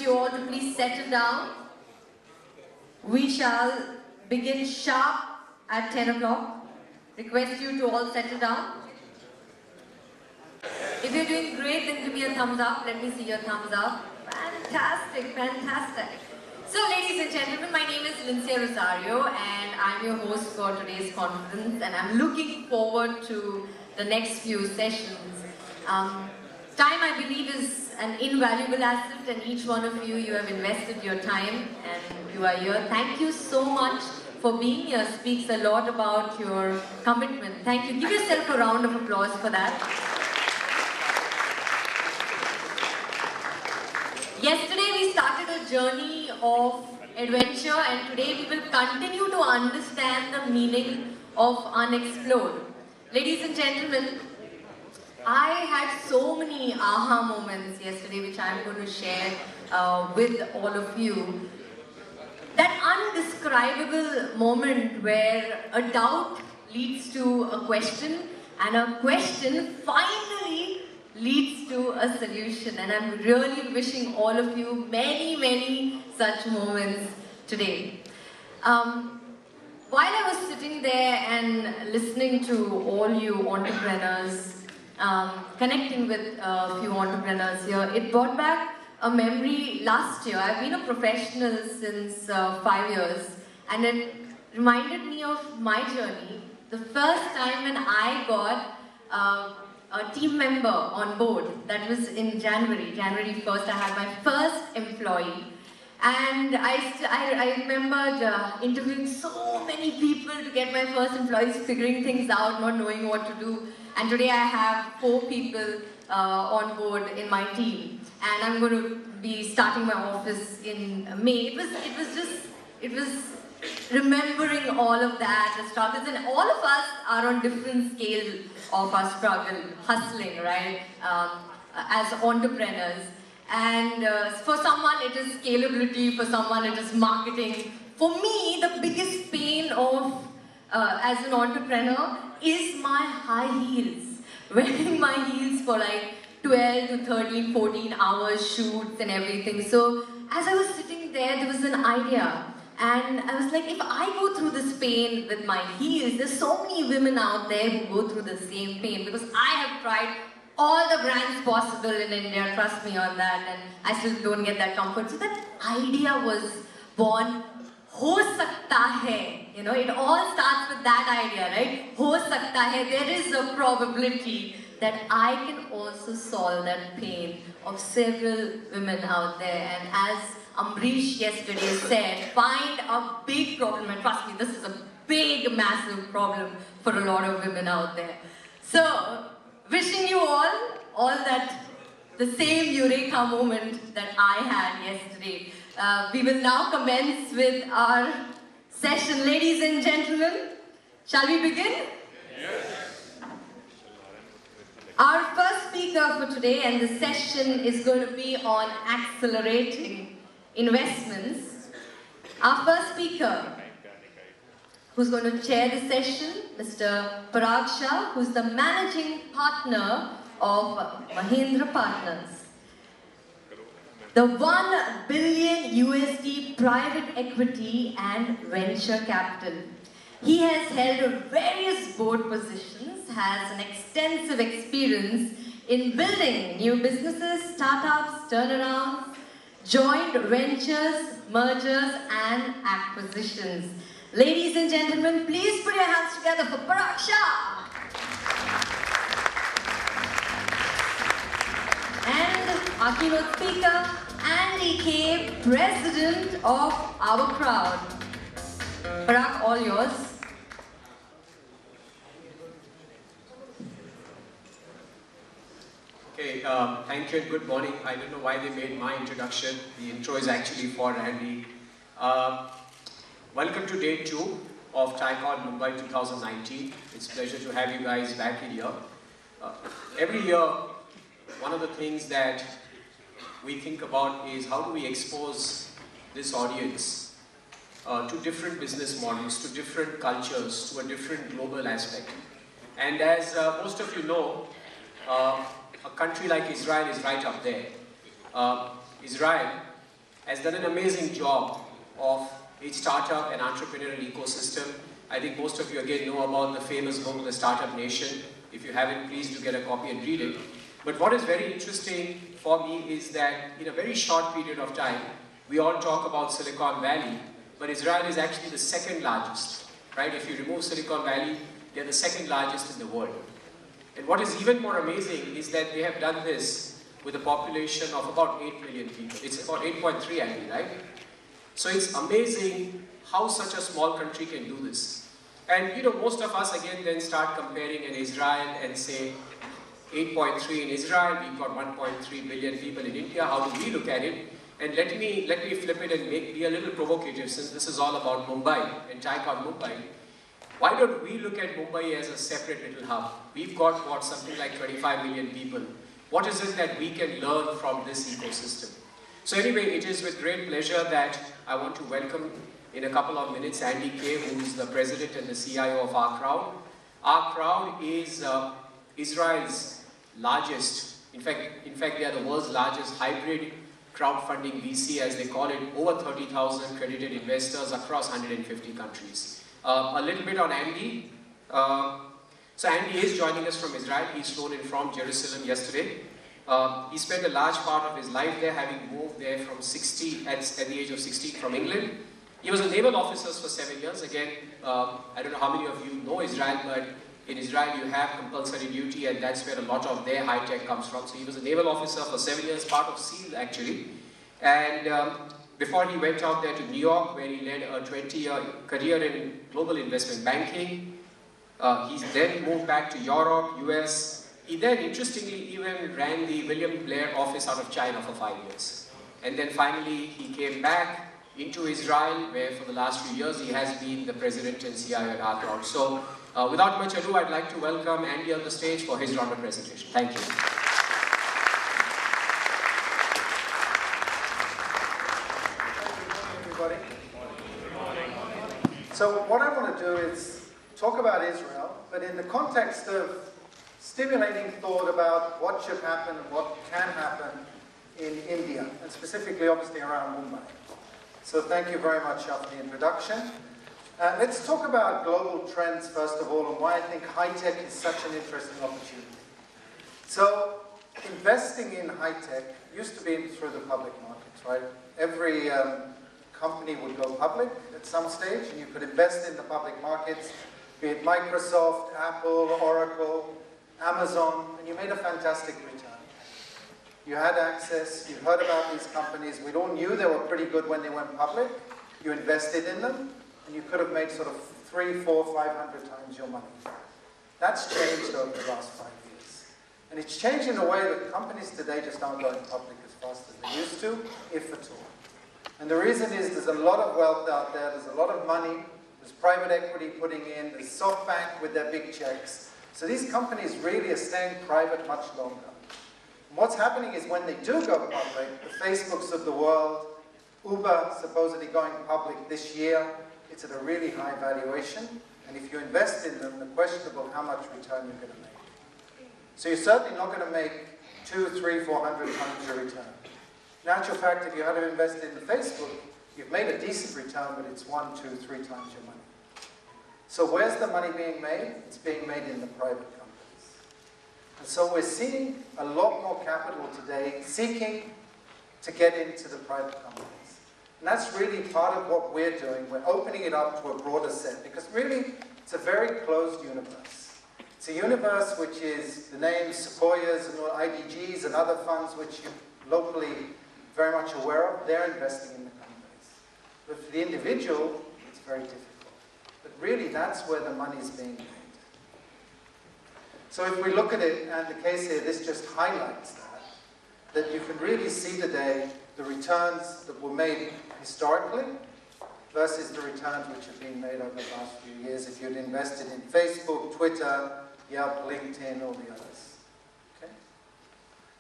you all to please settle down. We shall begin sharp at 10 o'clock. Request you to all settle down. If you're doing great, then give me a thumbs up. Let me see your thumbs up. Fantastic, fantastic. So, ladies and gentlemen, my name is Lindsay Rosario and I'm your host for today's conference, and I'm looking forward to the next few sessions. Time, I believe, is an invaluable asset, and each one of you have invested your time and you are here. Thank you so much for being here. Speaks a lot about your commitment. Thank you. Give yourself a round of applause for that. Yesterday we started a journey of adventure, and today we will continue to understand the meaning of unexplored. Ladies and gentlemen, I had so many aha moments yesterday which I am going to share with all of you. That undescribable moment where a doubt leads to a question, and a question finally leads to a solution. And I'm really wishing all of you many, many such moments today. While I was sitting there and listening to all you entrepreneurs, connecting with a few entrepreneurs here, it brought back a memory last year. I've been a professional since 5 years, and it reminded me of my journey. The first time when I got a team member on board, that was in January 1st, I had my first employee. And I remembered interviewing so many people to get my first employees, figuring things out, not knowing what to do. And today I have 4 people on board in my team. And I'm going to be starting my office in May. It was remembering all of that, the struggles, and all of us are on different scales of our struggle, hustling, right, as entrepreneurs. And for someone it is scalability, for someone it is marketing. For me, the biggest pain of as an entrepreneur is my high heels. Wearing my heels for like 12 to 13, 14 hours shoots and everything. So as I was sitting there was an idea. And I was like, if I go through this pain with my heels, there's so many women out there who go through the same pain, because I have tried all the brands possible in India, trust me on that, and I still don't get that comfort. So that idea was born. Ho sakta hai, you know, it all starts with that idea, right? Ho sakta hai, there is a probability that I can also solve that pain of several women out there. And as Amrish yesterday said, find a big problem, and trust me, this is a big, massive problem for a lot of women out there. So, wishing you all that, the same eureka moment that I had yesterday. We will now commence with our session. Ladies and gentlemen, shall we begin? Yes. Our first speaker for today, and the session is going to be on accelerating investments. Our first speaker, who's going to chair the session, Mr. Parag Shah, who's the managing partner of Mahindra Partners, the $1 billion USD private equity and venture capital. He has held various board positions, has an extensive experience in building new businesses, startups, turnarounds, joint ventures, mergers and acquisitions. Ladies and gentlemen, please put your hands together for Parag Shah. And our keynote speaker, Kaye, President of OurCrowd. Parag, all yours. Okay, thank you and good morning. I don't know why they made my introduction. The intro is actually for Andy. Welcome to day 2 of TiEcon Mumbai 2019. It's a pleasure to have you guys back in here. Every year, one of the things that we think about is how do we expose this audience to different business models, to different cultures, to a different global aspect. And as most of you know, a country like Israel is right up there. Israel has done an amazing job of a startup and entrepreneurial ecosystem. I think most of you again know about the famous book, The Startup Nation. If you haven't, please do get a copy and read it. But what is very interesting for me is that in a very short period of time, we all talk about Silicon Valley, but Israel is actually the second largest, right? If you remove Silicon Valley, they're the second largest in the world. And what is even more amazing is that they have done this with a population of about 8 million people. It's about 8.3 actually, right? So it's amazing how such a small country can do this. And you know, most of us again then start comparing in Israel and say 8.3 in Israel, we've got 1.3 billion people in India, how do we look at it? And let me flip it and be a little provocative, since this is all about Mumbai and TiEcon Mumbai. Why don't we look at Mumbai as a separate little hub? We've got what, something like 25 million people. What is it that we can learn from this ecosystem? So anyway, it is with great pleasure that I want to welcome in a couple of minutes Andy Kaye, who is the president and the CIO of OurCrowd. OurCrowd is Israel's largest, in fact they are the world's largest hybrid crowdfunding VC, as they call it, over 30,000 credited investors across 150 countries. A little bit on Andy. So Andy is joining us from Israel. He's flown in from Jerusalem yesterday. He spent a large part of his life there, having moved there from at the age of 16 from England. He was a naval officer for 7 years. Again, I don't know how many of you know Israel, but in Israel you have compulsory duty, and that's where a lot of their high tech comes from. So he was a naval officer for 7 years, part of SEAL actually. And before he went out there to New York, where he led a 20-year career in global investment banking. He then moved back to Europe, US. He then, interestingly, even ran the William Blair office out of China for 5 years. And then finally, he came back into Israel, where for the last few years, he has been the president and CIO at OurCrowd. So, without much ado, I'd like to welcome Andy on the stage for his round of presentation. Thank you. Everybody. So what I want to do is talk about Israel, but in the context of stimulating thought about what should happen and what can happen in India, and specifically, obviously, around Mumbai. So thank you very much, Shah, for the introduction. Let's talk about global trends, first of all, and why I think high-tech is such an interesting opportunity. So investing in high-tech used to be through the public markets, right? Every company would go public at some stage, and you could invest in the public markets, be it Microsoft, Apple, Oracle, Amazon, and you made a fantastic return. You had access, you heard about these companies, we all knew they were pretty good when they went public, you invested in them, and you could have made sort of 300, 400, 500 times your money. That's changed over the last 5 years. And it's changed in a way that companies today just aren't going public as fast as they used to, if at all. And the reason is there's a lot of wealth out there, there's a lot of money, there's private equity putting in, there's SoftBank with their big checks. So these companies really are staying private much longer. And what's happening is when they do go public, the Facebooks of the world, Uber supposedly going public this year, it's at a really high valuation. And if you invest in them, the questionable how much return you're going to make. So you're certainly not going to make 200, 300, 400 times your return. In actual fact, if you had to invest in Facebook, you've made a decent return, but it's 1, 2, 3 times your money. So where's the money being made? It's being made in the private companies. And so we're seeing a lot more capital today seeking to get into the private companies. And that's really part of what we're doing. We're opening it up to a broader set, because really, it's a very closed universe. It's a universe which is the names Sequoias and IDGs and other funds which you're locally very much aware of, they're investing in the companies. But for the individual, it's very difficult. But really, that's where the money's being made. So if we look at it, and the case here, this just highlights that you can really see today the returns that were made historically versus the returns which have been made over the last few years if you'd invested in Facebook, Twitter, Yelp, LinkedIn, all the others. Okay?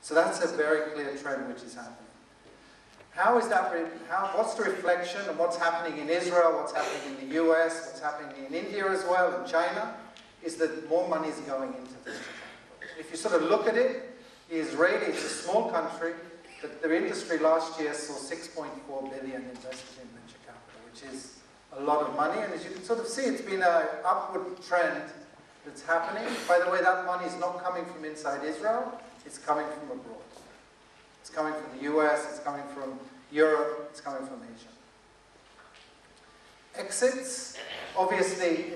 So that's a very clear trend which is happening. How is that, what's the reflection of what's happening in Israel, what's happening in the US, what's happening in India as well, and China, is that more money is going into this. If you sort of look at it, Israel is a small country, but the industry last year saw 6.4 billion invested in venture capital, which is a lot of money. And as you can sort of see, it's been an upward trend that's happening. By the way, that money is not coming from inside Israel, it's coming from abroad. It's coming from the US, it's coming from Europe, it's coming from Asia. Exits, obviously,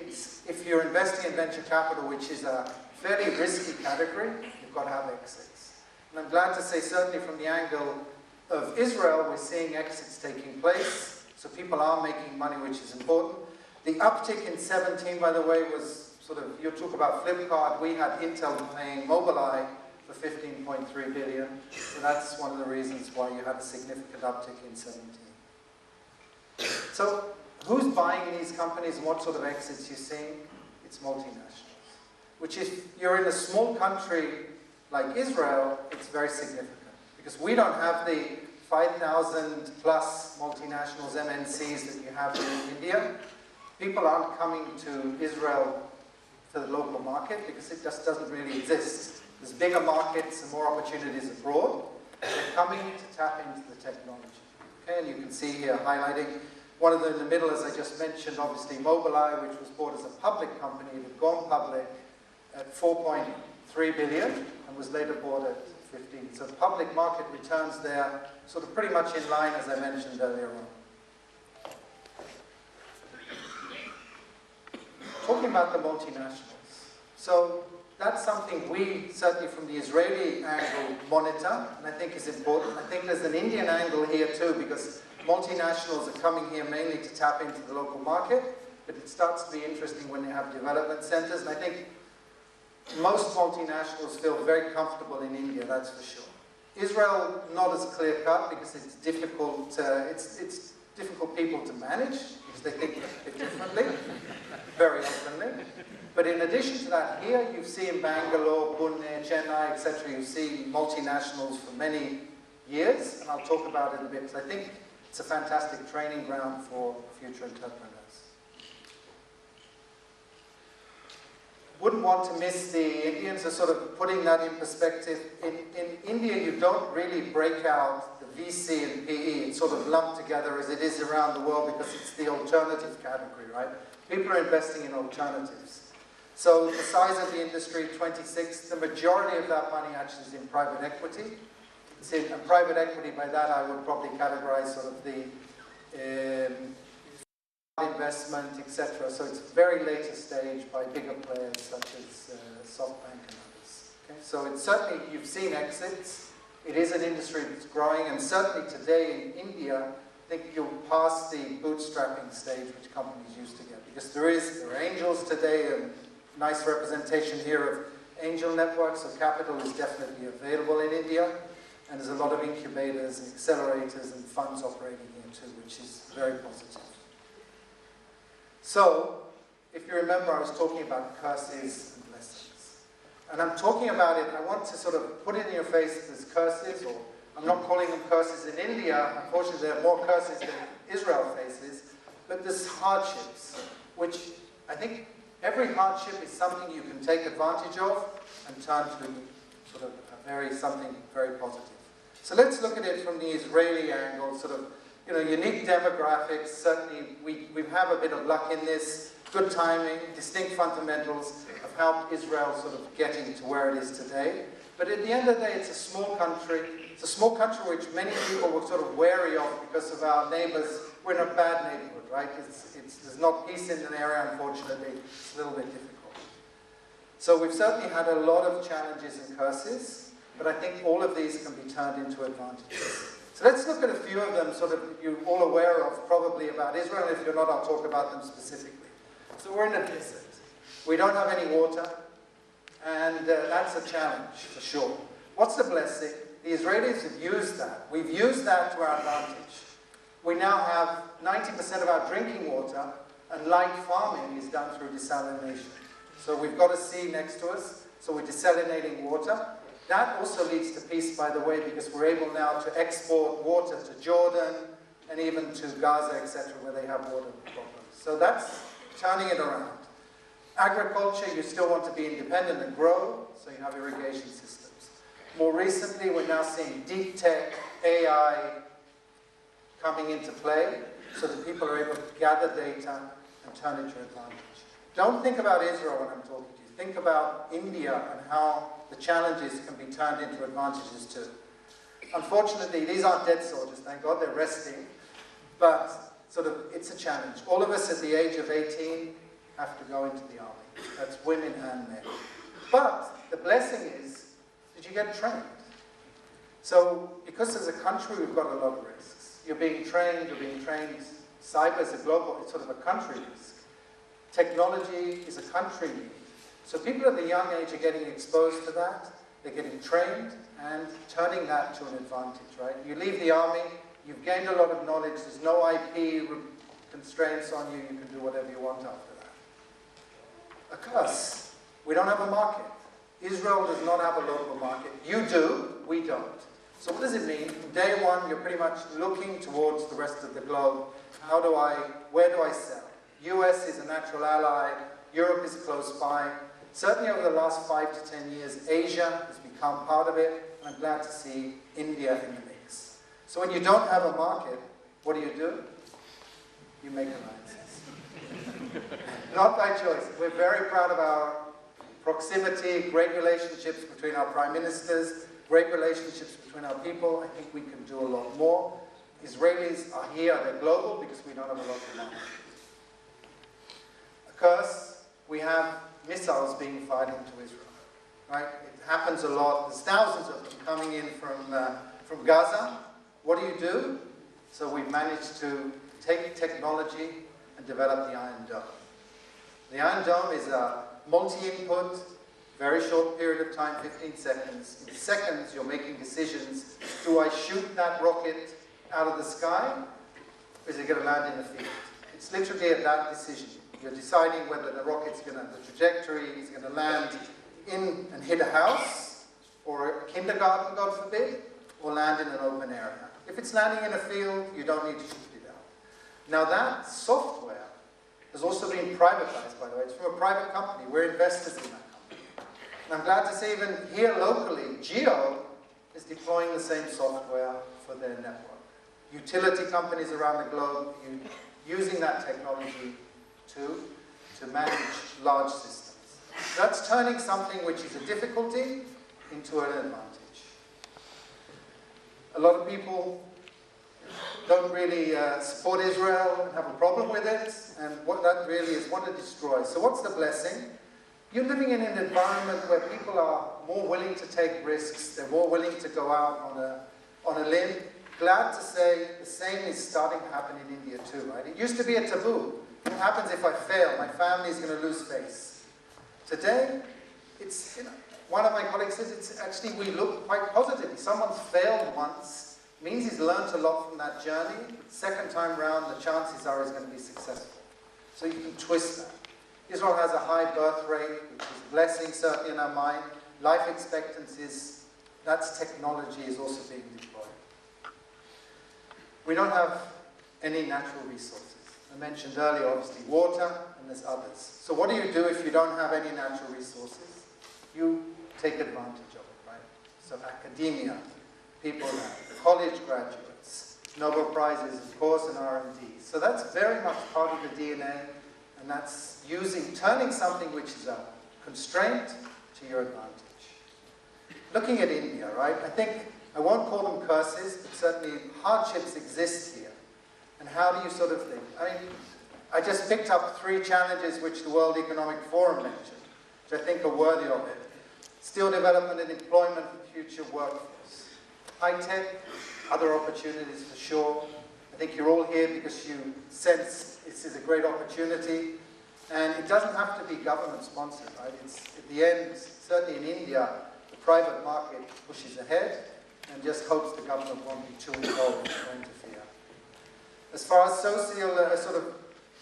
if you're investing in venture capital, which is a fairly risky category, you've got to have exits. And I'm glad to say, certainly from the angle of Israel, we're seeing exits taking place. So people are making money, which is important. The uptick in 17, by the way, was sort of, you talk about Flipkart, we had Intel paying Mobileye for 15.3 billion. So that's one of the reasons why you had a significant uptick in 17. So who's buying these companies and what sort of exits you're seeing? It's multinationals. Which if you're in a small country like Israel, it's very significant. Because we don't have the 5,000 plus multinationals, MNCs that you have in India. People aren't coming to Israel for the local market because it just doesn't really exist. There's bigger markets and more opportunities abroad. They're coming to tap into the technology. Okay, and you can see here highlighting one of them in the middle, as I just mentioned, obviously Mobileye, which was bought as a public company. It had gone public at 4.3 billion and was later bought at 15. So public market returns there, sort of pretty much in line, as I mentioned earlier on. Talking about the multinationals. So that's something we, certainly from the Israeli angle, monitor, and I think is important. I think there's an Indian angle here too, because multinationals are coming here mainly to tap into the local market, but it starts to be interesting when they have development centers, and I think most multinationals feel very comfortable in India, that's for sure. Israel, not as clear-cut because it's difficult, it's difficult people to manage because they think a bit differently, very often. But in addition to that, here you see in Bangalore, Pune, Chennai, etc., you see multinationals for many years, and I'll talk about it a bit because I think it's a fantastic training ground for future entrepreneurs. Wouldn't want to miss the Indians, so sort of putting that in perspective. In India, you don't really break out the VC and PE. It's sort of lumped together as it is around the world because it's the alternative category, right? People are investing in alternatives. So the size of the industry, 26, the majority of that money actually is in private equity. It's in private equity, by that I would probably categorize sort of the investment, etc. So it's very later stage by bigger players such as SoftBank and others. Okay? So it's certainly, you've seen exits. It is an industry that's growing, and certainly today in India, I think you'll pass the bootstrapping stage which companies used to get, because there are angels today, and nice representation here of angel networks, so capital is definitely available in India, and there's a lot of incubators and accelerators and funds operating here too, which is very positive. So, if you remember, I was talking about curses and blessings. And I'm talking about it, I want to sort of put it in your face as curses, or I'm not calling them curses in India. Unfortunately, there are more curses than Israel faces. But there's hardships, which I think every hardship is something you can take advantage of and turn to sort of something very positive. So let's look at it from the Israeli angle, sort of, unique demographics. Certainly, we have a bit of luck in this. Good timing, distinct fundamentals have helped Israel sort of getting to where it is today. But at the end of the day, it's a small country. It's a small country which many people were sort of wary of because of our neighbors. We're in a bad neighborhood, right? There's not peace in an area, unfortunately. It's a little bit difficult. So we've certainly had a lot of challenges and curses, but I think all of these can be turned into advantages. So let's look at a few of them, sort of you're all aware of probably about Israel. If you're not, I'll talk about them specifically. So we're in a desert. We don't have any water, and that's a challenge for sure. What's the blessing? The Israelis have used that. We've used that to our advantage. We now have 90% of our drinking water, and light farming is done through desalination. So we've got a sea next to us, so we're desalinating water. That also leads to peace, by the way, because we're able now to export water to Jordan and even to Gaza, etc., where they have water problems. So that's turning it around. Agriculture, you still want to be independent and grow, so you have irrigation systems. More recently, we're now seeing deep tech, AI coming into play so that people are able to gather data and turn it to your advantage. Don't think about Israel when I'm talking to you. Think about India and how the challenges can be turned into advantages too. Unfortunately, these aren't dead soldiers, thank God, they're resting. But it's a challenge. All of us at the age of 18 have to go into the army. That's women and men. But the blessing is, did you get trained? So, because as a country we've got a lot of risks. You're being trained, cyber is a global, it's sort of a country risk. Technology is a country need. So people at the young age are getting exposed to that, they're getting trained, and turning that to an advantage, right? You leave the army, you've gained a lot of knowledge, there's no IP constraints on you, you can do whatever you want after that. A curse, we don't have a market. Israel does not have a local market. You do, we don't. So what does it mean? From day one, you're pretty much looking towards the rest of the globe. Where do I sell? US is a natural ally, Europe is close by. Certainly over the last 5 to 10 years, Asia has become part of it, and I'm glad to see India in the mix. So when you don't have a market, what do? You make alliances. Not by choice. We're very proud of our proximity, great relationships between our prime ministers, great relationships between our people. I think we can do a lot more. Israelis are here, they're global because we don't have a lot of money. Of course, we have missiles being fired into Israel, right? It happens a lot. There's thousands of them coming in from Gaza. What do? So we've managed to take technology and develop the Iron Dome. The Iron Dome is a multi-input, very short period of time, 15 seconds. In seconds, you're making decisions. Do I shoot that rocket out of the sky, or is it going to land in the field? It's literally at that decision. You're deciding whether the rocket's going to, the trajectory is going to land in and hit a house, or a kindergarten, God forbid, or land in an open area. If it's landing in a field, you don't need to shoot it out. Now that software has also been privatized, by the way. It's from a private company. We're investors in that company. And I'm glad to say even here locally, Geo is deploying the same software for their network. Utility companies around the globe using that technology to manage large systems. That's turning something which is a difficulty into an advantage. A lot of people don't really support Israel and have a problem with it, and what that really is what it destroys. So what's the blessing? You're living in an environment where people are more willing to take risks, they're more willing to go out on a limb. Glad to say the same is starting to happen in India too, right? It used to be a taboo. What happens if I fail? My family is going to lose face. Today, it's, one of my colleagues says it's actually, we look quite positively. Someone's failed once, means he's learned a lot from that journey. Second time round, the chances are he's going to be successful. So you can twist that. Israel has a high birth rate, which is a blessing certainly in our mind. Life expectancies, that's technology is also being deployed. We don't have any natural resources. I mentioned earlier, obviously, water, and there's others. So what do you do if you don't have any natural resources? You take advantage of it, right? So academia, people now, college graduates, Nobel Prizes, of course, and R&D. So that's very much part of the DNA, and that's turning something which is a constraint to your advantage. Looking at India, right? I won't call them curses, but certainly hardships exist here. And how do you sort of think? I just picked up 3 challenges which the World Economic Forum mentioned, which I think are worthy of it. Skill development and employment for future workforce. High-tech, other opportunities for sure. I think you're all here because you sense this is a great opportunity. And it doesn't have to be government-sponsored, right? It's, at the end, certainly in India, the private market pushes ahead and just hopes the government won't be too involved or interfere. As far as social, sort of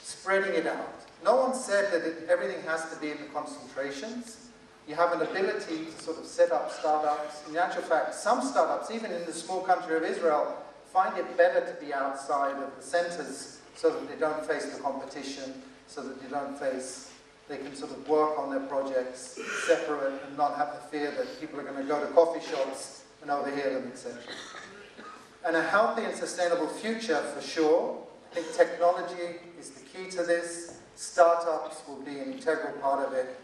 spreading it out, no one said that everything has to be in the concentrations. You have an ability to sort of set up startups. In actual fact, some startups, even in the small country of Israel, find it better to be outside of the centers so that they don't face the competition, so that they can sort of work on their projects separate and not have the fear that people are going to go to coffee shops and overhear them, etc. And a healthy and sustainable future for sure. I think technology is the key to this. Startups will be an integral part of it.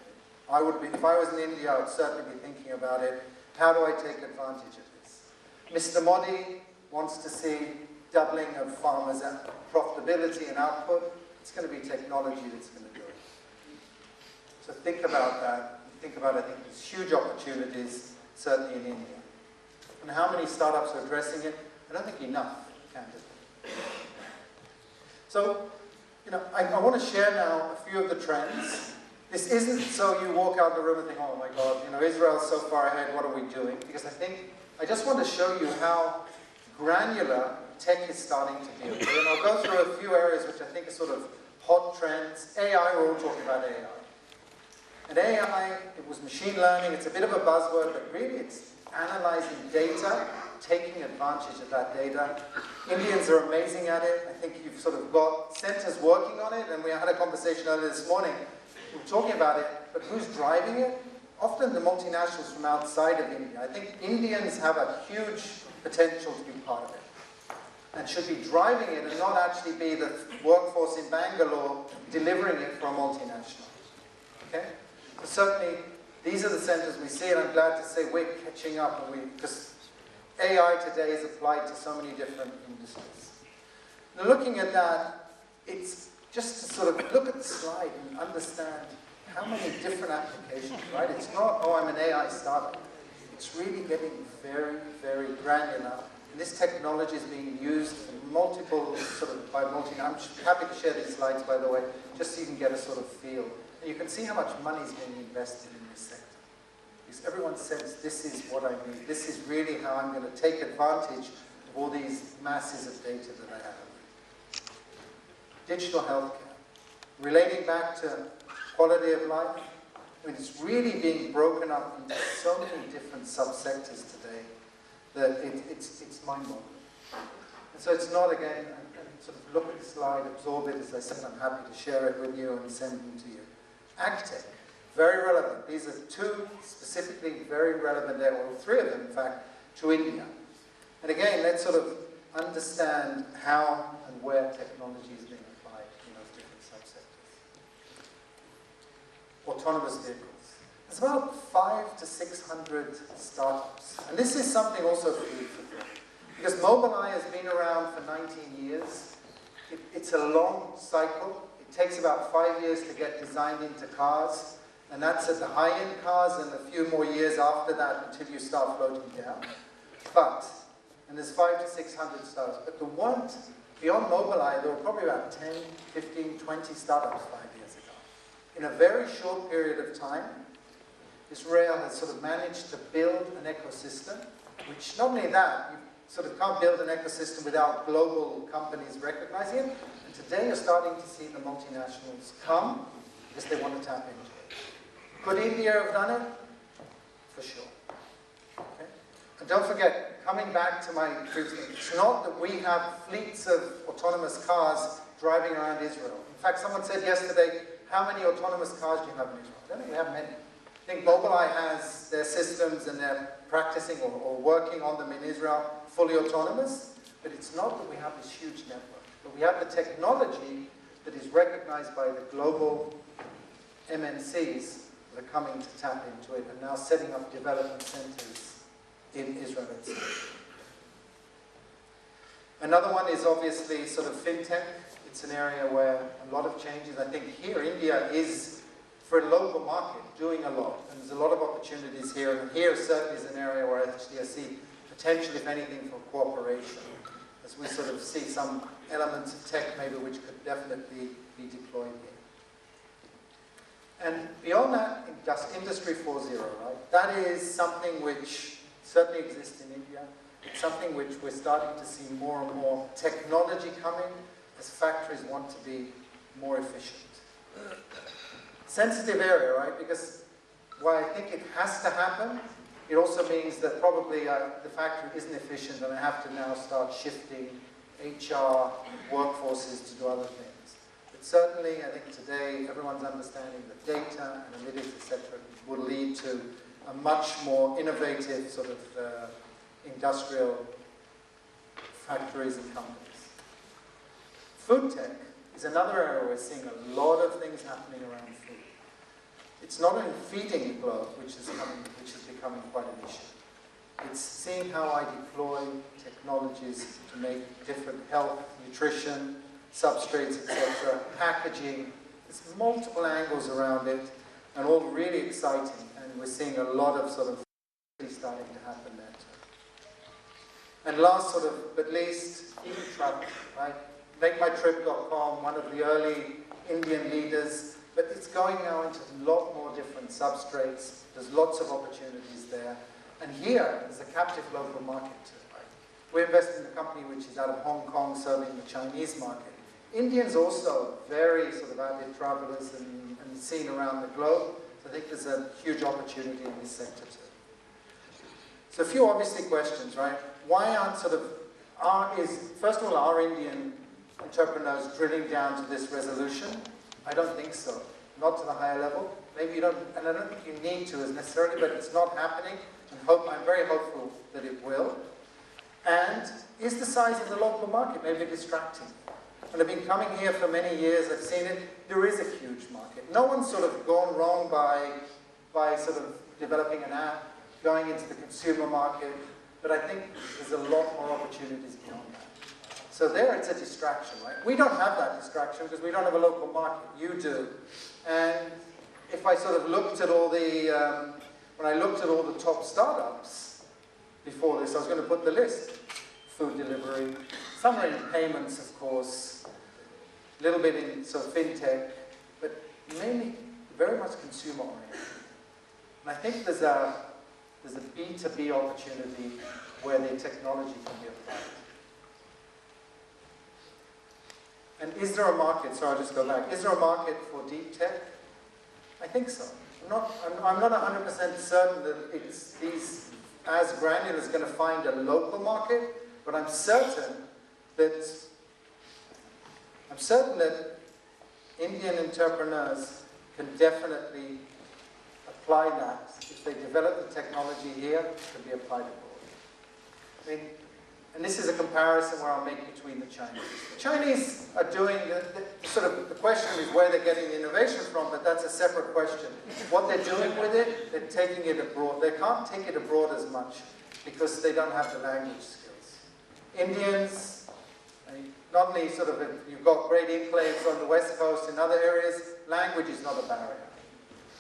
I would be, if I was in India, I would certainly be thinking about it. How do I take advantage of this? Mr. Modi wants to see doubling of farmers' profitability and output. It's going to be technology that's going to do it. So think about that. Think about, I think, there's huge opportunities, certainly in India. And how many startups are addressing it? I don't think enough, candidly. So, I want to share now a few of the trends. This isn't so you walk out the room and think, oh my God, Israel's so far ahead, what are we doing? Because I just want to show you how granular tech is starting to deal with it. And I'll go through a few areas which I think are sort of hot trends. AI, we're all talking about AI. And AI, it was machine learning, it's a bit of a buzzword, but really it's analyzing data, taking advantage of that data. Indians are amazing at it. I think you've sort of got centers working on it, and we had a conversation earlier this morning. We were talking about it, but who's driving it? Often the multinationals from outside of India. I think Indians have a huge potential to be part of it, and should be driving it and not actually be the workforce in Bangalore delivering it for a multinational. Okay? So certainly, these are the centers we see, and I'm glad to say we're catching up, because AI today is applied to so many different industries. Now, looking at that, it's just to sort of look at the slide and understand how many different applications, right? It's not, oh, I'm an AI startup. It's really getting very, very granular. And this technology is being used in multiple, I'm happy to share these slides, by the way, just so you can get a sort of feel. And you can see how much money is being invested in this sector. Because everyone says, this is what I need. This is really how I'm going to take advantage of all these masses of data that I have. Digital healthcare. Relating back to quality of life, it's really being broken up into so many different subsectors today that it's mind-boggling. And so it's not, again, sort of look at the slide, absorb it. As I said, I'm happy to share it with you and send them to you. AgTech, very relevant. These are two specifically very relevant, or three of them, in fact, to India. And again, let's sort of understand how and where technology is being applied in those different subsectors. Autonomous vehicles. There's about 500 to 600 startups. And this is something also food for thought. Because Mobileye has been around for 19 years. It's a long cycle. It takes about 5 years to get designed into cars. And that's at the high-end cars, and a few more years after that until you start floating down. And there's 500 to 600 startups. But the one, beyond Mobileye, there were probably about 10, 15, 20 startups 5 years ago. In a very short period of time, Israel has sort of managed to build an ecosystem, which not only that, you sort of can't build an ecosystem without global companies recognizing it. And today you're starting to see the multinationals come because they want to tap into it. Could India have done it? For sure. Okay? And don't forget, coming back to my previous thing, it's not that we have fleets of autonomous cars driving around Israel. In fact, someone said yesterday, how many autonomous cars do you have in Israel? I don't think we have many. I think Mobileye has their systems and they're practicing or working on them in Israel, fully autonomous, but it's not that we have this huge network. But we have the technology that is recognized by the global MNCs that are coming to tap into it and now setting up development centers in Israel itself. Another one is obviously sort of fintech. It's an area where a lot of changes. I think here India is, for a local market, doing a lot. And there's a lot of opportunities here. And here certainly is an area where actually I see potential, if anything, for cooperation. As we sort of see some elements of tech maybe which could definitely be deployed here. And beyond that, Industry 4.0, right? That is something which certainly exists in India. It's something which we're starting to see more and more technology coming as factories want to be more efficient. Sensitive area, right? Because while I think it has to happen, it also means that probably the factory isn't efficient and I have to now start shifting HR workforces to do other things. But certainly, I think today everyone's understanding that data, analytics, etc., will lead to a much more innovative sort of industrial factories and companies. Food tech is another area we're seeing a lot of things happening around food. It's not only feeding the globe, which is becoming quite an issue. It's seeing how I deploy technologies to make different health, nutrition, substrates, etc., packaging. There's multiple angles around it, and all really exciting. And we're seeing a lot of sort of starting to happen there too. And last sort of, but least, even travel, right? MakeMyTrip.com, one of the early Indian leaders, but it's going now into a lot more different substrates. There's lots of opportunities there. And here is a captive local market too, right? We're investing in a company which is out of Hong Kong serving the Chinese market. Indians also very sort of avid travelers and seen around the globe. So I think there's a huge opportunity in this sector too. So a few obviously questions, right? Why aren't first of all, are Indian entrepreneurs drilling down to this resolution? I don't think so. Not to the higher level. Maybe you don't, and I don't think you need to as necessarily, but it's not happening. I'm very hopeful that it will. And is the size of the local market maybe distracting? And I've been coming here for many years, I've seen it, there is a huge market. No one's sort of gone wrong by sort of developing an app, going into the consumer market, but I think there's a lot more opportunities beyond that. So there it's a distraction, right? We don't have that distraction because we don't have a local market. You do. And if I sort of looked at all the, when I looked at all the top startups before this, I was going to put the list. Food delivery, some are in payments, of course, a little bit in sort of fintech, but mainly very much consumer oriented. And I think there's a B2B opportunity where the technology can be applied. And is there a market, so I'll just go back, is there a market for deep tech? I think so. I'm not 100% certain that it's as granular is going to find a local market, but I'm certain that Indian entrepreneurs can definitely apply that. If they develop the technology here, it can be applied abroad. I mean, and this is a comparison where I'll make between the Chinese. The Chinese are doing, the question is where they're getting the innovation from, but that's a separate question. What they're doing with it, they're taking it abroad. They can't take it abroad as much because they don't have the language skills. Indians, not only sort of, you've got great enclaves on the West Coast and other areas, language is not a barrier.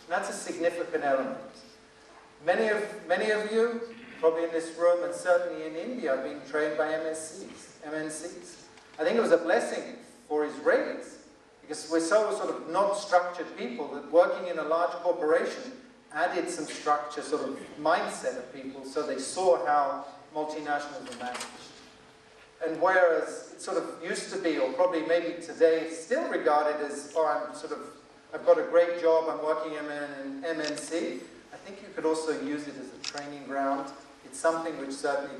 And that's a significant element. Many of you, probably in this room and certainly in India, are being trained by MNCs. I think it was a blessing for Israelis because we're so sort of not structured people that working in a large corporation added some structure, sort of mindset of people so they saw how multinationals are managed. And whereas it sort of used to be, or probably maybe today, still regarded as, I've got a great job, I'm working in an MNC, I think you could also use it as a training ground. It's something which certainly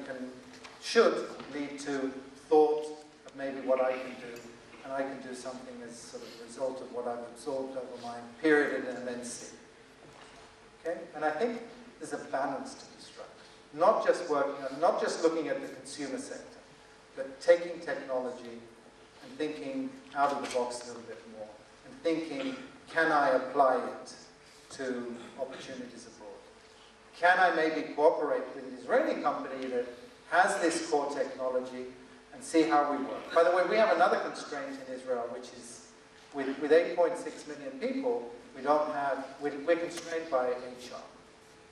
should lead to thought of maybe what I can do, and I can do something as sort of a result of what I've absorbed over my period in an MNC. Okay? And I think there's a balance to be struck. Not just looking at the consumer sector, but taking technology and thinking out of the box a little bit more, and thinking, can I apply it to opportunities abroad? Can I maybe cooperate with an Israeli company that has this core technology and see how we work? By the way, we have another constraint in Israel, which is with 8.6 million people, we're constrained by HR.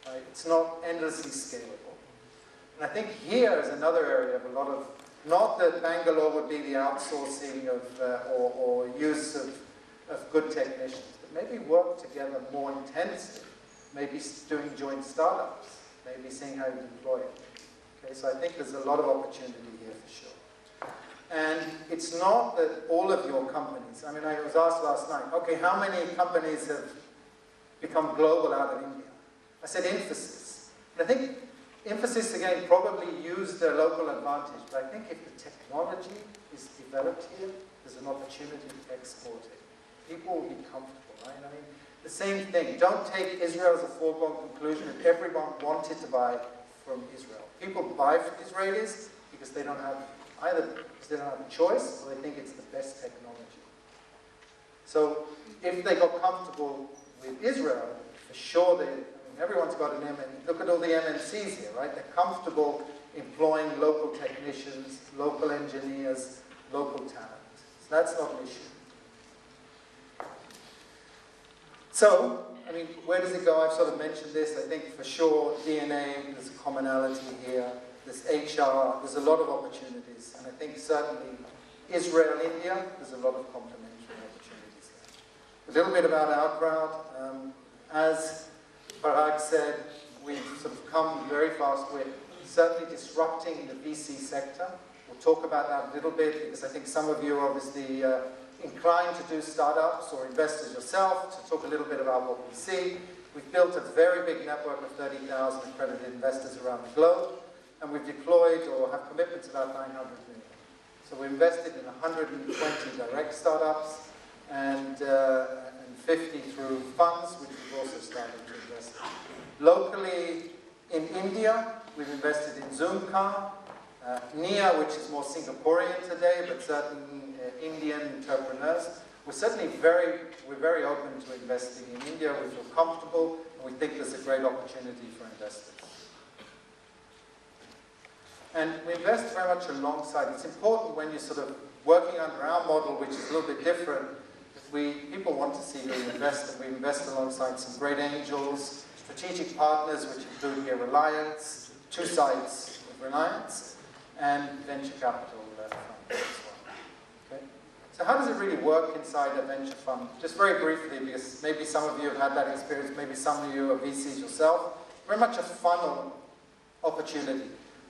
Right? It's not endlessly scalable. And I think here is another area of a lot of, not that Bangalore would be the outsourcing of, or use of good technicians, but maybe work together more intensely, maybe doing joint startups, maybe seeing how you deploy it. Okay, so I think there's a lot of opportunity here for sure. And it's not that all of your companies, I mean, I was asked last night, okay, how many companies have become global out of India? I said Infosys. And I think Infosys, again, probably used their local advantage, but I think if the technology is developed here, there's an opportunity to export it. People will be comfortable, right? I mean, the same thing. Don't take Israel as a foregone conclusion that everyone wanted to buy from Israel. People buy from Israelis because they don't have either because they don't have a choice or they think it's the best technology. So if they got comfortable with Israel, for sure everyone's got an MNC. Look at all the MNCs here, right? They're comfortable employing local technicians, local engineers, local talent. So that's not an issue. So, I mean, where does it go? I've sort of mentioned this. I think for sure DNA, there's a commonality here. There's HR, there's a lot of opportunities. And I think certainly Israel, India, there's a lot of complementary opportunities there. A little bit about OurCrowd. As Parag said, we've sort of come very fast. We're certainly disrupting the VC sector. We'll talk about that a little bit because I think some of you are obviously inclined to do startups or invest as yourself, to talk a little bit about what we see. We've built a very big network of 30,000 accredited investors around the globe, and we've deployed or have commitments about 900 million. So we invested in 120 direct startups and 50 through funds, which we've also started to invest in. Locally, in India, we've invested in Zoomcar, Nia, which is more Singaporean today, but certain Indian entrepreneurs. We're certainly very open to investing in India. We feel comfortable, and we think there's a great opportunity for investors. And we invest very much alongside. It's important when you're sort of working under our model, which is a little bit different. People want to see that we invest, and we invest alongside some great angels, strategic partners, which include here Reliance, two sides of Reliance, and venture capital funds as well. Okay? So how does it really work inside a venture fund? Just very briefly, because maybe some of you have had that experience, maybe some of you are VCs yourself. Very much a funnel opportunity,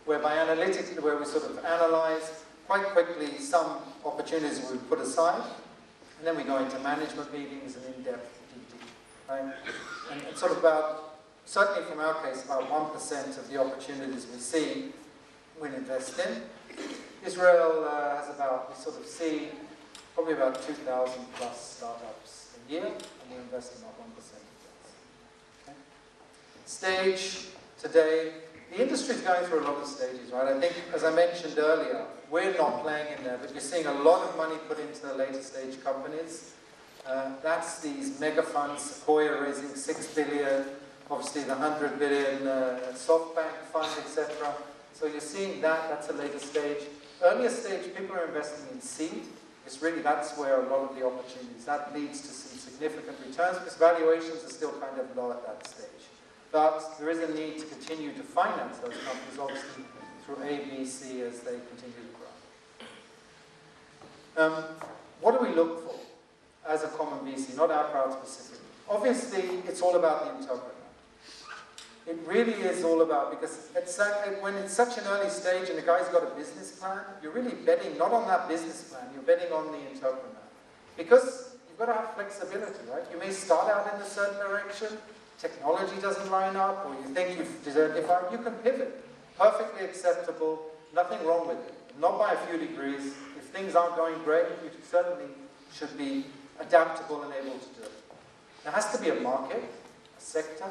whereby analytically, where we sort of analyze quite quickly some opportunities we put aside, and then we go into management meetings and in-depth DD, right? And sort of about, certainly from our case, about 1% of the opportunities we see, we invest in. Israel has about, we sort of see probably about 2,000 plus startups a year, and we invest in about 1% of those. Okay? Stage today, the industry is going through a lot of stages, right? I think, as I mentioned earlier, we're not playing in there, but you're seeing a lot of money put into the later stage companies. That's these mega funds, Sequoia raising 6 billion, obviously the 100 billion SoftBank fund, etc. So you're seeing that, that's a later stage. Earlier stage, people are investing in seed. It's really, that's where a lot of the opportunities, that leads to some significant returns, because valuations are still kind of low at that stage. But there is a need to continue to finance those companies, obviously, through A, B, C, as they continue to grow. What do we look for as a common VC, not OurCrowd specifically? Obviously, it's all about the interpreter. It really is all about, because when it's such an early stage and the guy's got a business plan, you're really betting not on that business plan, you're betting on the interpreter. Because you've got to have flexibility, right? You may start out in a certain direction, technology doesn't line up, or you think you've desertified, you can pivot. Perfectly acceptable, nothing wrong with it. Not by a few degrees. If things aren't going great, you certainly should be adaptable and able to do it. There has to be a market, a sector,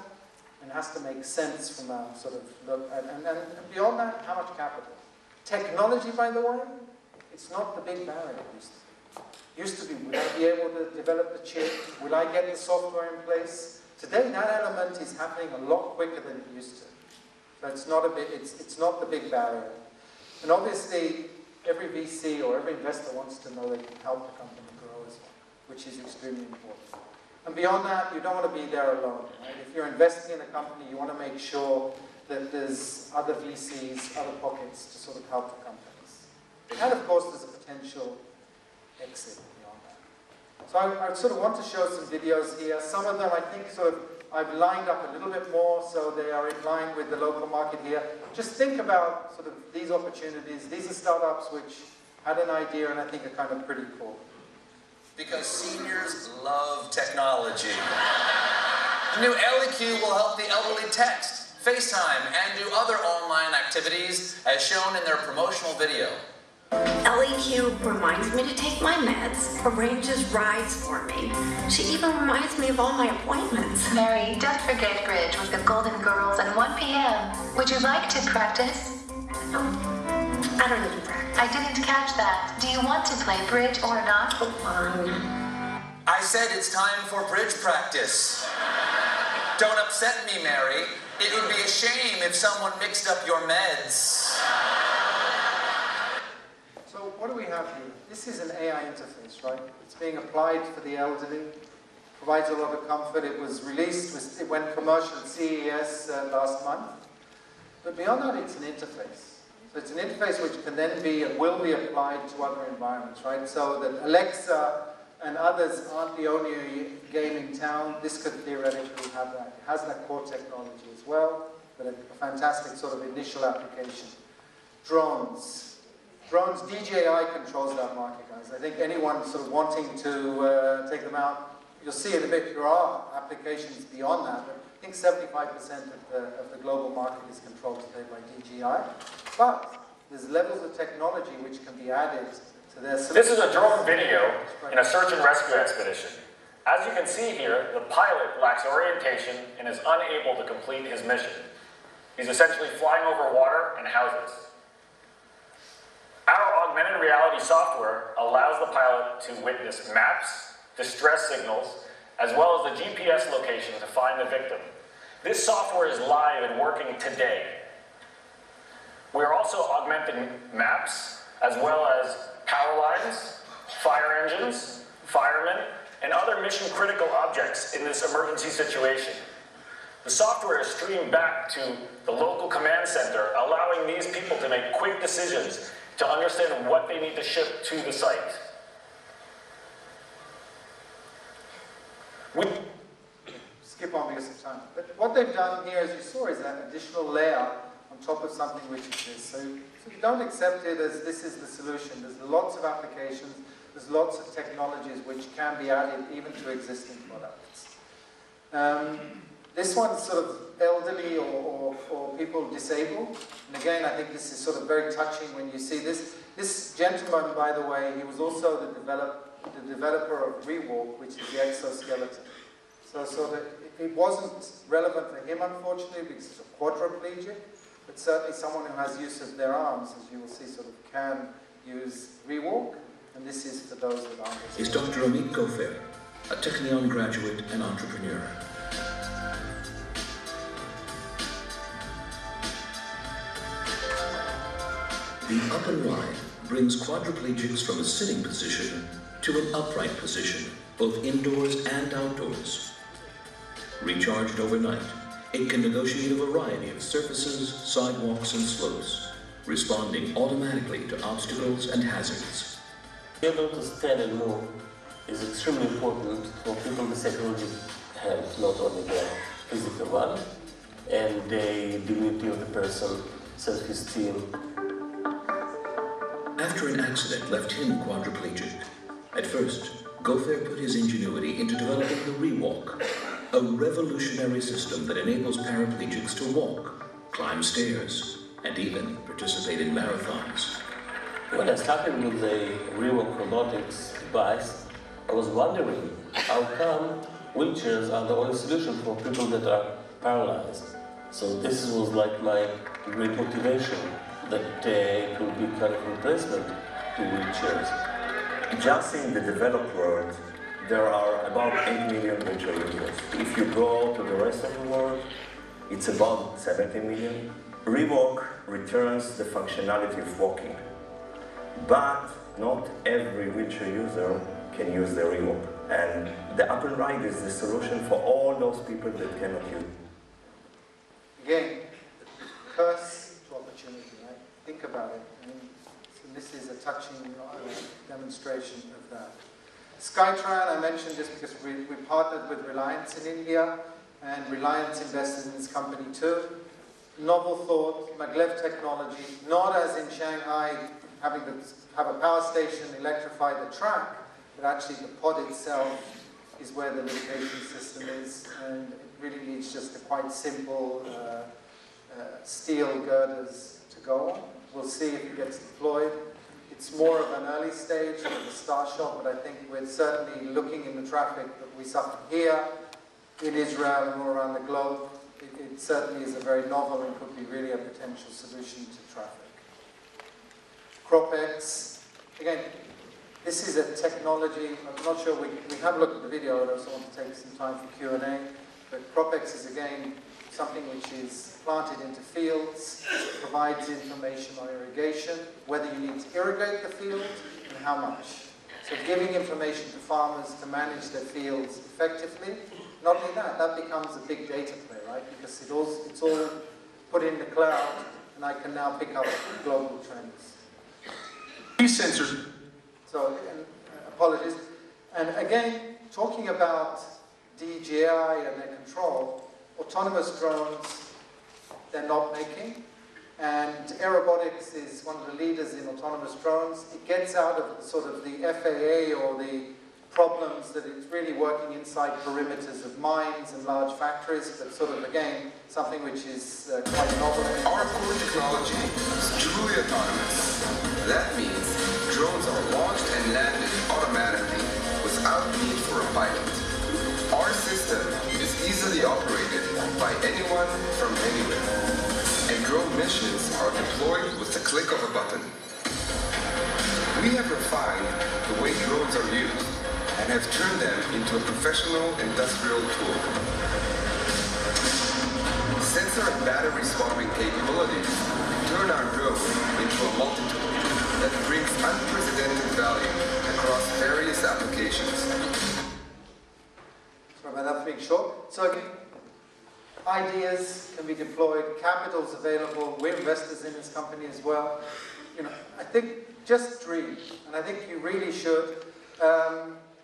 and it has to make sense from a sort of look at, and beyond that, how much capital. Technology, by the way, it's not the big barrier it used to be. Will I be able to develop the chip? Will I get the software in place? Today, that element is happening a lot quicker than it used to. So it's not it's not the big barrier. And obviously, every VC or every investor wants to know they can help the company grow as well, which is extremely important. And beyond that, you don't want to be there alone. Right? If you're investing in a company, you want to make sure that there's other VCs, other pockets to sort of help the companies. And of course, there's a potential exit beyond that. So I sort of want to show some videos here. Some of them, I think, sort of I've lined up a little bit more so they are in line with the local market here. Just think about sort of these opportunities. These are startups which had an idea and I think are kind of pretty cool. Because seniors love technology. The new LEQ will help the elderly text, FaceTime, and do other online activities as shown in their promotional video. LEQ reminds me to take my meds, arranges rides for me. She even reminds me of all my appointments. Mary, don't forget bridge with the Golden Girls at 1 p.m. Would you like to practice? Oh. I don't need to practice. I didn't catch that. Do you want to play bridge or not? Oh, fine. I said it's time for bridge practice. Don't upset me, Mary. It would be a shame if someone mixed up your meds. So what do we have here? This is an AI interface, right? It's being applied for the elderly, provides a lot of comfort. It was released, it went commercial at CES last month. But beyond that, it's an interface. So it's an interface which can then be and will be applied to other environments, right? So that Alexa and others aren't the only game in town. This could theoretically have that. It has that core technology as well, but a fantastic sort of initial application. Drones. Drones, DJI controls that market, guys. I think anyone sort of wanting to take them out, you'll see in a bit, there are applications beyond that, but I think 75% of the global market is controlled today by DJI. But there's levels of technology which can be added to their solution. This is a drone video in a search and rescue expedition. As you can see here, the pilot lacks orientation and is unable to complete his mission. He's essentially flying over water and houses. Our augmented reality software allows the pilot to witness maps, distress signals, as well as the GPS location to find the victim. This software is live and working today. We are also augmenting maps, as well as power lines, fire engines, firemen, and other mission-critical objects in this emergency situation. The software is streamed back to the local command center, allowing these people to make quick decisions to understand what they need to ship to the site. Skip on because of time. But what they've done here, as you saw, is an additional layer on top of something which exists. So you don't accept it as this is the solution. There's lots of applications, there's lots of technologies which can be added even to existing products. This one's sort of elderly or people disabled. And again, I think this is sort of very touching when you see this. This gentleman, by the way, he was also the developer of Rewalk, which is the exoskeleton. So sort of, it wasn't relevant for him, unfortunately, because he's a quadriplegic, but certainly someone who has use of their arms, as you will see, sort of can use Rewalk, and this is for those that aren't. Is Dr. Amit Goffer, a TiEcon graduate and entrepreneur. The Up and Ride brings quadriplegics from a sitting position to an upright position, both indoors and outdoors. Recharged overnight, it can negotiate a variety of surfaces, sidewalks, and slopes, responding automatically to obstacles and hazards. Being able to stand and move is extremely important for people with psychological health, not only their physical one, and the dignity of the person, self-esteem. After an accident left him quadriplegic, at first, Goffer put his ingenuity into developing the Rewalk, a revolutionary system that enables paraplegics to walk, climb stairs, and even participate in marathons. When I started with the Rewalk robotics device, I was wondering how come wheelchairs are the only solution for people that are paralyzed. So this was like my great motivation that it will be kind of replacement to wheelchairs. Just in the developed world, there are about 8 million wheelchair users. If you go to the rest of the world, it's about 70 million. Rewalk returns the functionality of walking, but not every wheelchair user can use the Rewalk. And the Up and Ride is the solution for all those people that cannot use. Again, curse to opportunity, right? Think about it. I mean, so this is a touching demonstration of that. Skytran, I mentioned just because we partnered with Reliance in India, and Reliance invested in this company too. Novel thought, maglev technology, not as in Shanghai, having to have a power station electrify the track, but actually the pod itself is where the litigation system is, and it really needs just a quite simple steel girders to go on. We'll see if it gets deployed. It's more of an early stage of the star shot, but I think we're certainly looking in the traffic that we suffer here, in Israel and all around the globe. It certainly is a very novel and could be really a potential solution to traffic. PropX. Again, this is a technology, I'm not sure, we have a look at the video, I also want to take some time for Q&A, but PropX is again something which is planted into fields, provides information on irrigation, whether you need to irrigate the field and how much. So giving information to farmers to manage their fields effectively. Not only that, that becomes a big data play, right? Because it's all put in the cloud, and I can now pick up global trends. These sensors. So, apologies. And again, talking about DJI and their control, autonomous drones, they're not making. And Aerobotics is one of the leaders in autonomous drones. It gets out of sort of the FAA or the problems that it's really working inside perimeters of mines and large factories, but sort of, again, something which is quite novel. Our core technology is truly autonomous. That means drones are launched and landed automatically without need for a pilot. Our system is easily operated by anyone from anywhere. And drone missions are deployed with the click of a button. We have refined the way drones are used and have turned them into a professional industrial tool. Sensor and battery swapping capabilities turn our drone into a multi-tool that brings unprecedented value across various applications. Sorry about that being short. So again, ideas can be deployed, capital's available, we're investors in this company as well. You know, I think just dream, and I think you really should.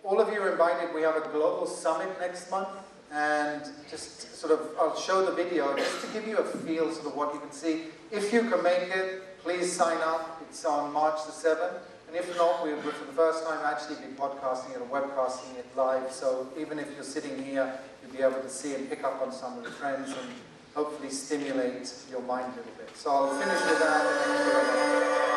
All of you are invited. We have a global summit next month, and just sort of, I'll show the video just to give you a feel sort of what you can see. If you can make it, please sign up. It's on March the 7th, and if not, we'll for the first time actually be podcasting it or webcasting it live, so even if you're sitting here, you'll be able to see and pick up on some of the trends and hopefully stimulate your mind a little bit. So I'll finish with that and then Q&A.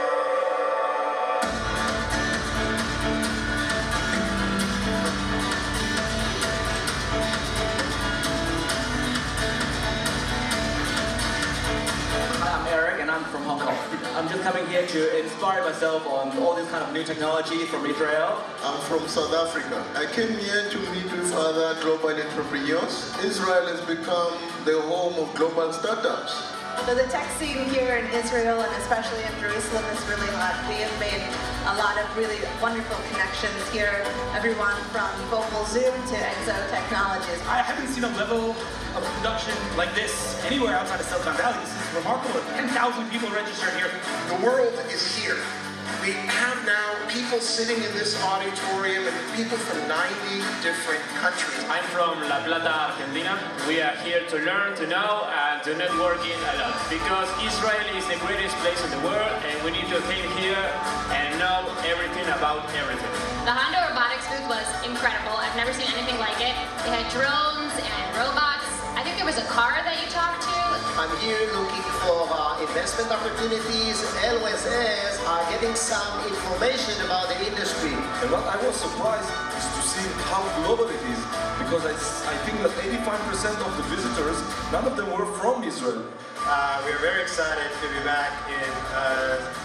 I'm from Hong Kong. I'm just coming here to inspire myself on all this kind of new technology from Israel. I'm from South Africa. I came here to meet with other global entrepreneurs. Israel has become the home of global startups. So the tech scene here in Israel and especially in Jerusalem is really hot. We have made a lot of really wonderful connections here. Everyone from Vocal Zoom to Exo Technologies. I haven't seen a level of production like this anywhere outside of Silicon Valley. This is remarkable. 10,000 people registered here. The world is here. We have now people sitting in this auditorium and people from 90 different countries. I'm from La Plata, Argentina. We are here to learn, to know, and to networking a lot. Because Israel is the greatest place in the world, and we need to come here and know everything about everything. The Honda Robotics booth was incredible. I've never seen anything like it. They had drones and robots. I think there was a car that you talked to. I'm here looking for investment opportunities, as well as getting some information about the industry. And what I was surprised is to see how global it is, because I think that 85% of the visitors, none of them were from Israel. We are very excited to be back in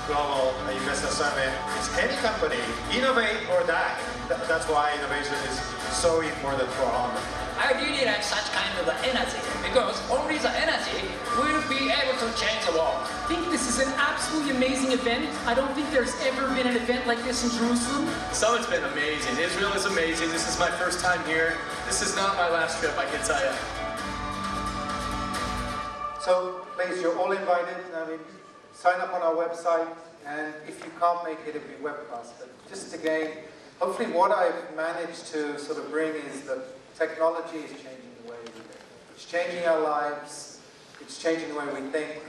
Global Investor Summit. It's any company, innovate or die. That's why innovation is so important for Honda. I really like such kind of energy, because only the energy will be able to change the world. I think this is an absolutely amazing event. I don't think there's ever been an event like this in Jerusalem. Summit's been amazing. Israel is amazing. This is my first time here. This is not my last trip, I can tell you. So please, you're all invited. I mean, sign up on our website, and if you can't make it, it'll be webcast. But just again, hopefully what I've managed to sort of bring is that technology is changing the way we live. It's changing our lives, it's changing the way we think,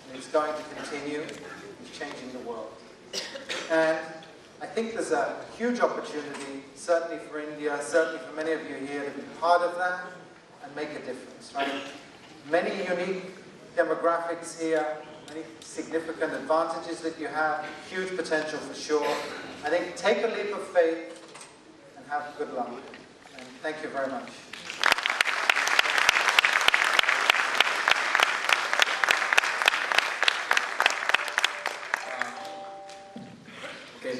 and it's going to continue. It's changing the world. And I think there's a huge opportunity, certainly for India, certainly for many of you here, to be part of that and make a difference, right? Many unique demographics here, many significant advantages that you have, huge potential for sure. I think take a leap of faith and have good luck. And thank you very much.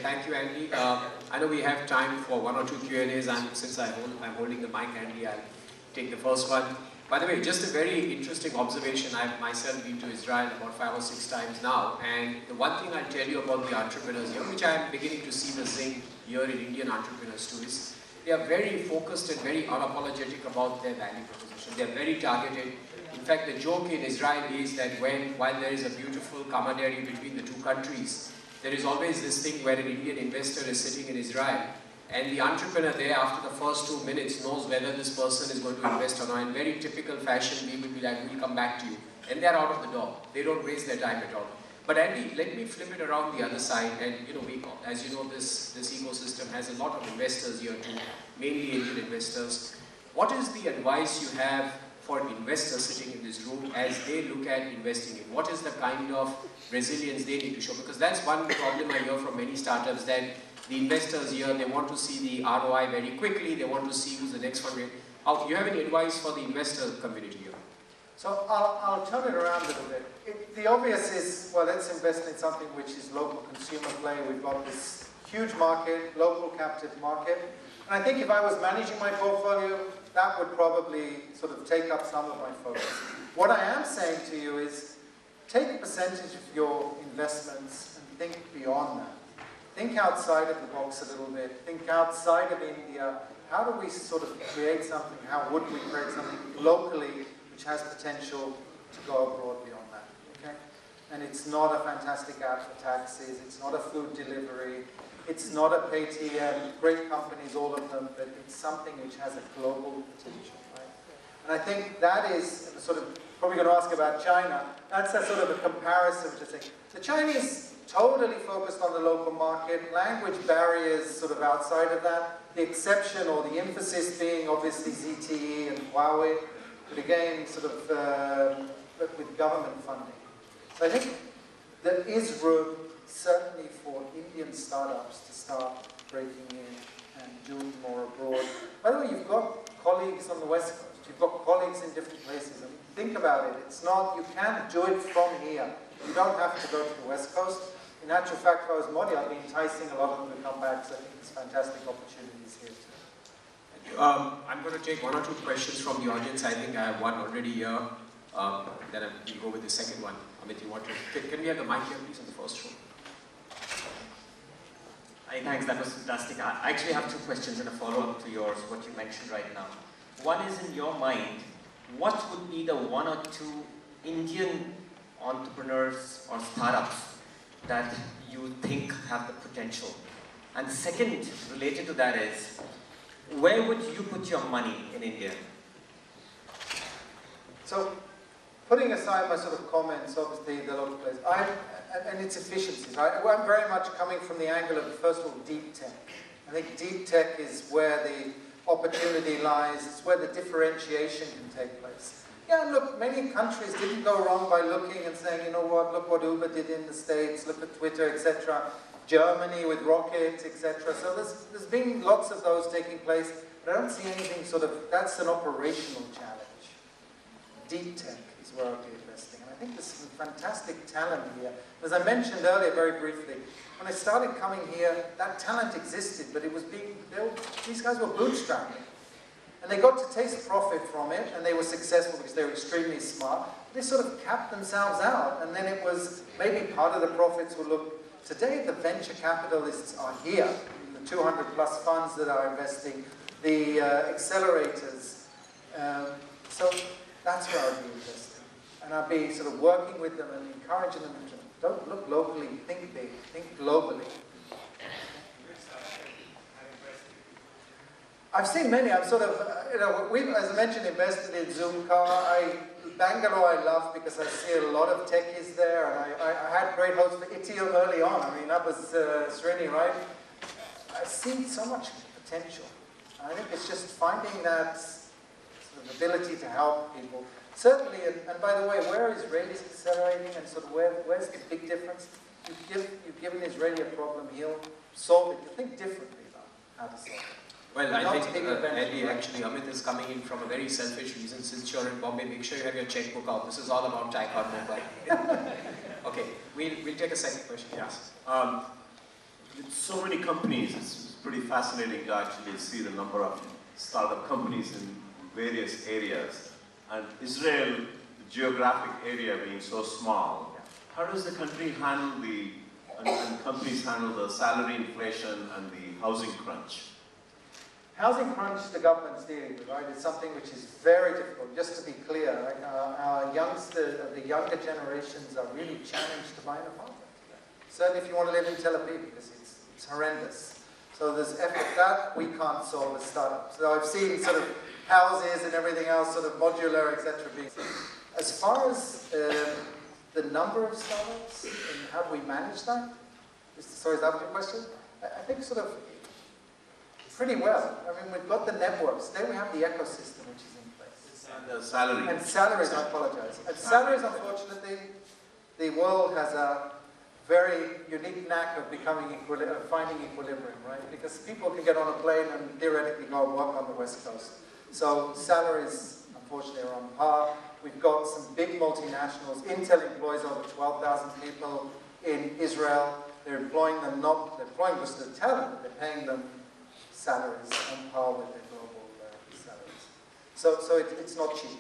Thank you, Andy. I know we have time for 1 or 2 Q&As, and since I'm holding the mic, Andy, I'll take the first one. By the way, just a very interesting observation. I've myself been to Israel about 5 or 6 times now, and the one thing I'll tell you about the entrepreneurs here, which I'm beginning to see the zing here in Indian entrepreneurs too, is they are very focused and very unapologetic about their value proposition. They are very targeted. In fact, the joke in Israel is that while there is a beautiful camaraderie between the two countries, there is always this thing where an Indian investor is sitting in Israel, and the entrepreneur there, after the first 2 minutes, knows whether this person is going to invest or not. In very typical fashion, we will be like, we'll come back to you. And they're out of the door. They don't waste their time at all. But Andy, let me flip it around the other side. And as you know, this ecosystem has a lot of investors here too, mainly Indian investors. What is the advice you have for investors sitting in this room as they look at investing in? What is the kind of resilience they need to show? Because that's one problem I hear from many startups, that the investors here, they want to see the ROI very quickly, they want to see who's the next fundraiser. Do you have any advice for the investor community here? So I'll turn it around a little bit. The obvious is, well, let's invest in something which is local consumer play. We've got this huge market, local captive market. And I think if I was managing my portfolio, that would probably sort of take up some of my focus. What I am saying to you is, take a percentage of your investments and think beyond that. Think outside of the box a little bit. Think outside of India. How do we sort of create something? How would we create something locally which has potential to go abroad beyond that? Okay? And it's not a fantastic app for taxis. It's not a food delivery. It's not a Paytm. Great companies, all of them, but it's something which has a global potential, right? And I think that is sort of, probably going to ask about China. That's a sort of a comparison to think. The Chinese totally focused on the local market, language barriers sort of outside of that, the exception or the emphasis being obviously ZTE and Huawei, but again, sort of with government funding. So I think there is room, certainly for Indian startups to start breaking in and doing more abroad. By the way, you've got colleagues on the West Coast, you've got colleagues in different places. I mean, think about it, it's not, you can do it from here. You don't have to go to the West Coast. In actual fact, if I was Modi, I'd be enticing a lot of them to come back, so I think there's fantastic opportunities here too. I'm going to take 1 or 2 questions from the audience. I think I have one already here. Then we'll go with the second one. Amit, you want to? Can we have the mic here, please, on the first row? Hi, thanks. That was fantastic. I actually have 2 questions and a follow-up to yours, what you mentioned right now. One is, in your mind, what would be the 1 or 2 Indian entrepreneurs or startups that you think have the potential? And second, related to that is, where would you put your money in India? So, putting aside my sort of comments, obviously the local place, and its efficiencies, right? I'm very much coming from the angle of, first of all, deep tech. I think deep tech is where the opportunity lies, it's where the differentiation can take place. Yeah, look, many countries didn't go wrong by looking and saying, you know what, look what Uber did in the States, look at Twitter, etc. Germany with Rocket, etc. So there's been lots of those taking place, but I don't see anything sort of, that's an operational challenge. Deep tech is where I'll be investing. And I think there's some fantastic talent here. As I mentioned earlier very briefly, when I started coming here, that talent existed, but it was being built, these guys were bootstrapping. And they got to taste profit from it, and they were successful because they were extremely smart. They sort of capped themselves out, and then it was maybe part of the profits would look. Today, the venture capitalists are here, the 200 plus funds that are investing, the accelerators. So that's where I'll be investing. And I'll be sort of working with them and encouraging them to don't look locally, think big, think globally. I've seen many. I'm sort of, we've, as I mentioned, invested in Zoomcar. Bangalore I love because I see a lot of techies there, and I had great hopes for Itium early on. I mean, that was Srini, right? I've seen so much potential. I think it's just finding that sort of ability to help people. Certainly, and by the way, where Israel is accelerating and sort of where's the big difference? You've given Israeli a problem, he'll solve it. You think differently about how to solve it. Well, I think, Andy, actually, Amit is coming in from a very selfish reason. Since you're in Bombay, make sure you have your checkbook out. This is all about TiEcon Mumbai. Okay, we'll take a second question. Yes. with so many companies, it's pretty fascinating to actually see the number of startup companies in various areas. And Israel, the geographic area being so small, how does the country handle and companies handle the salary inflation and the housing crunch? Housing crunch, the government's dealing with, right? It's something which is very difficult. Just to be clear, right? Our the younger generations are really challenged to buy an apartment. Certainly if you want to live in Tel Aviv, because it's horrendous. So there's effort that we can't solve as startups. So I've seen sort of houses and everything else, sort of modular, etc. being. As far as the number of startups and how do we manage that? Sorry, is that your question? I think sort of pretty well. I mean, we've got the networks. Then we have the ecosystem which is in place. And the salary. And salaries, I apologize. And salaries, unfortunately, the world has a very unique knack of finding equilibrium, right? Because people can get on a plane and theoretically go and work on the West Coast. So salaries, unfortunately, are on par. We've got some big multinationals. Intel employs over 12,000 people in Israel. They're employing them they're employing just the talent, but they're paying them salaries on par with their global salaries. So it's not cheap.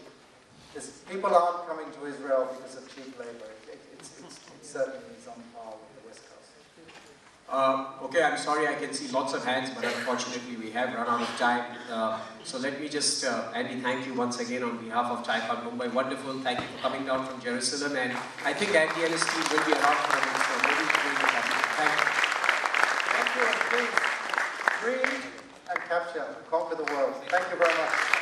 People aren't coming to Israel because of cheap labor. It certainly is on par with the West Coast. Okay, I'm sorry, I can see lots of hands, but unfortunately we have run out of time. So let me just, Andy, thank you once again on behalf of TiEcon Mumbai. Wonderful, thank you for coming down from Jerusalem. And I think Andy and his team will be around for the next one. Thank you. Thank you, and please, dream and capture, conquer the world. Thank you very much.